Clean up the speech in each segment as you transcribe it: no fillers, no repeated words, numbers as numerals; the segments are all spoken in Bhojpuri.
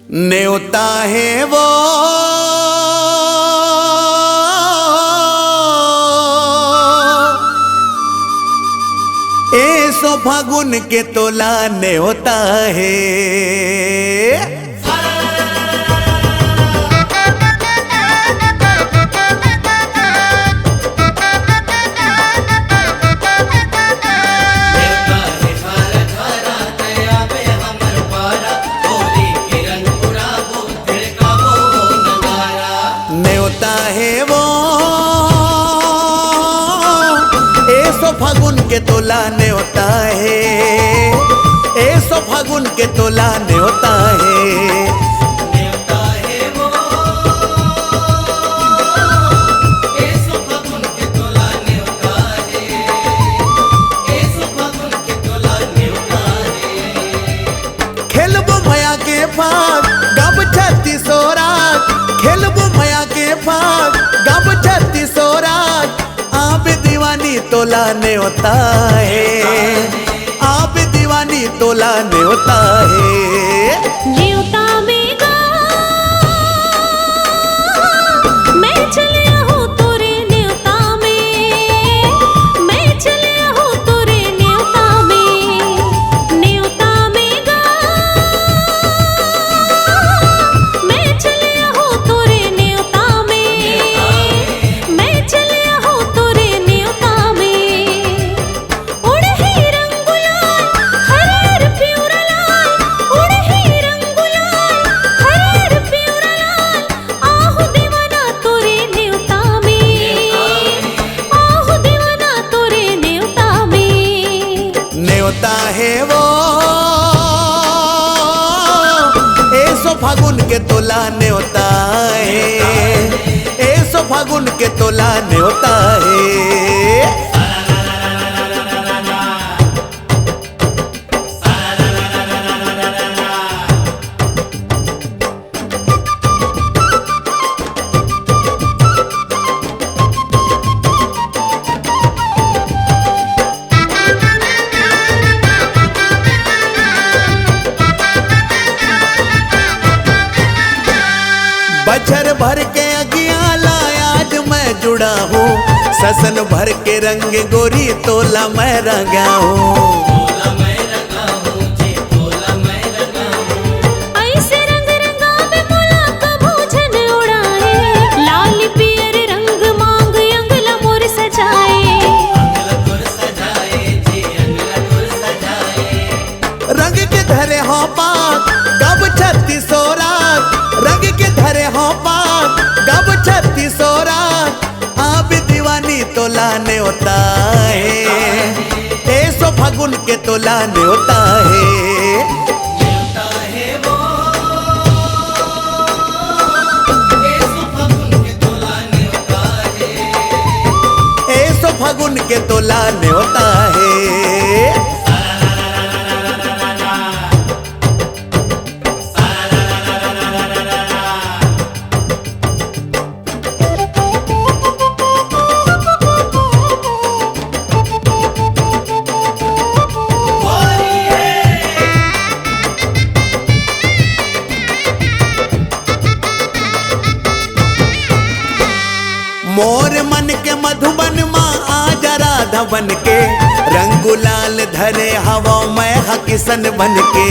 न्योता है वो ऐसो फागुन के तोला न्योता है। फागुन के तोला न्योता है, ऐसो फागुन के तोला न्योता है। न्योता है वो ऐसो फागुन के तोला न्योता है, ऐसो फागुन के तोला न्योता है। खेलबो भया के फाग गब 36 रात, खेलबो भया के फाग गब 36 रात। आप दीवानी तोला न्योता है, आप दीवानी तोला न्योता है। न्योता में गा मैं चले हूँ तोरे न्योता में, मैं चले हूँ तोरे न्योता में। न्योता में गा मैं चले हूँ तोरे न्योता में, मैं चले हूँ तोरे न्योता में। उड़ ही रंग गुलाल हर प्यूरा लाल, उड़ ही रंग गुलाल हर प्यूरा लाल। आहू दीवाना तोरे न्योता में, आहू दीवाना तोरे न्योता में। न्योता है वो ऐसो फागुन के तोला न्योता है, ऐसो फागुन के तोला न्योता है। बछर भर के अगिया लाया आज मैं जुड़ा हूँ, ससन भर के रंग गोरी तोला मैं रंगा हूँ। तोला मैं रंगा हूँ जी, तोला मैं रंगा हूँ। ऐसे रंग रंगा में मोला कभू झन उड़ाए, लाल पियर रंग मांग अंगला मोर सजाए। अंगला तोर सजाए जी, अंगला तोर सजाए। रंग के धरे हो पाक गब 36 रात, रंग के धरे हो पाक गब 36 रात। आप दीवानी तोला न्योता है, ऐसो फागुन के तोला न्योता है। न्योता है वो ऐसो फागुन के तोला न्योता है, ऐसो फागुन के तोला न्योता है। मोर मन के मधुबन माँ आजा राधा बन के, रंग गुलाल धरे हवा मैं हकिसन बन के।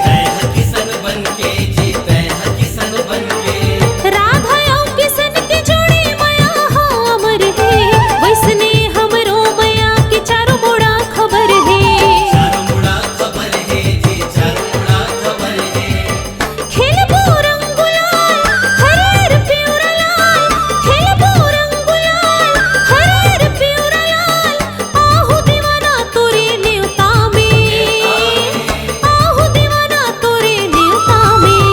तै हकिसन बनके जी, तै हकिसन बनके। राधा और किसन की जोड़ी माया हो अमर है, वैसने हमरो माया की चारों मुड़ा खबर है। चारों मुड़ा खबर है जी, चारों मुड़ा खबर है। खेलबो रंग गुलाल हर प्यूरा लाल, खेलबो रंग गुलाल हर प्यूरा लाल। आहू दीवाना तोरे न्योता में, आहू दीवाना तोरे न्योता में।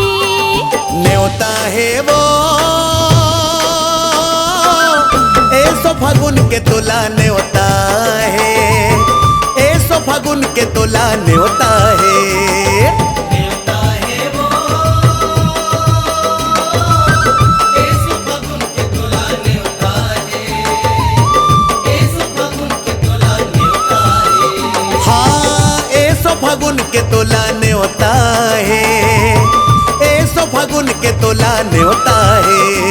न्योता है वो ऐसो फागुन के तोला न्योता है, ऐसो फागुन के तोला न्योता है। न्योता है वो ऐसो फागुन के तोला न्योता है, ऐसो फागुन के तोला न्योता है। हाँ ऐसो फागुन के तोला न्योता है, ऐसो फागुन के तोला न्योता है।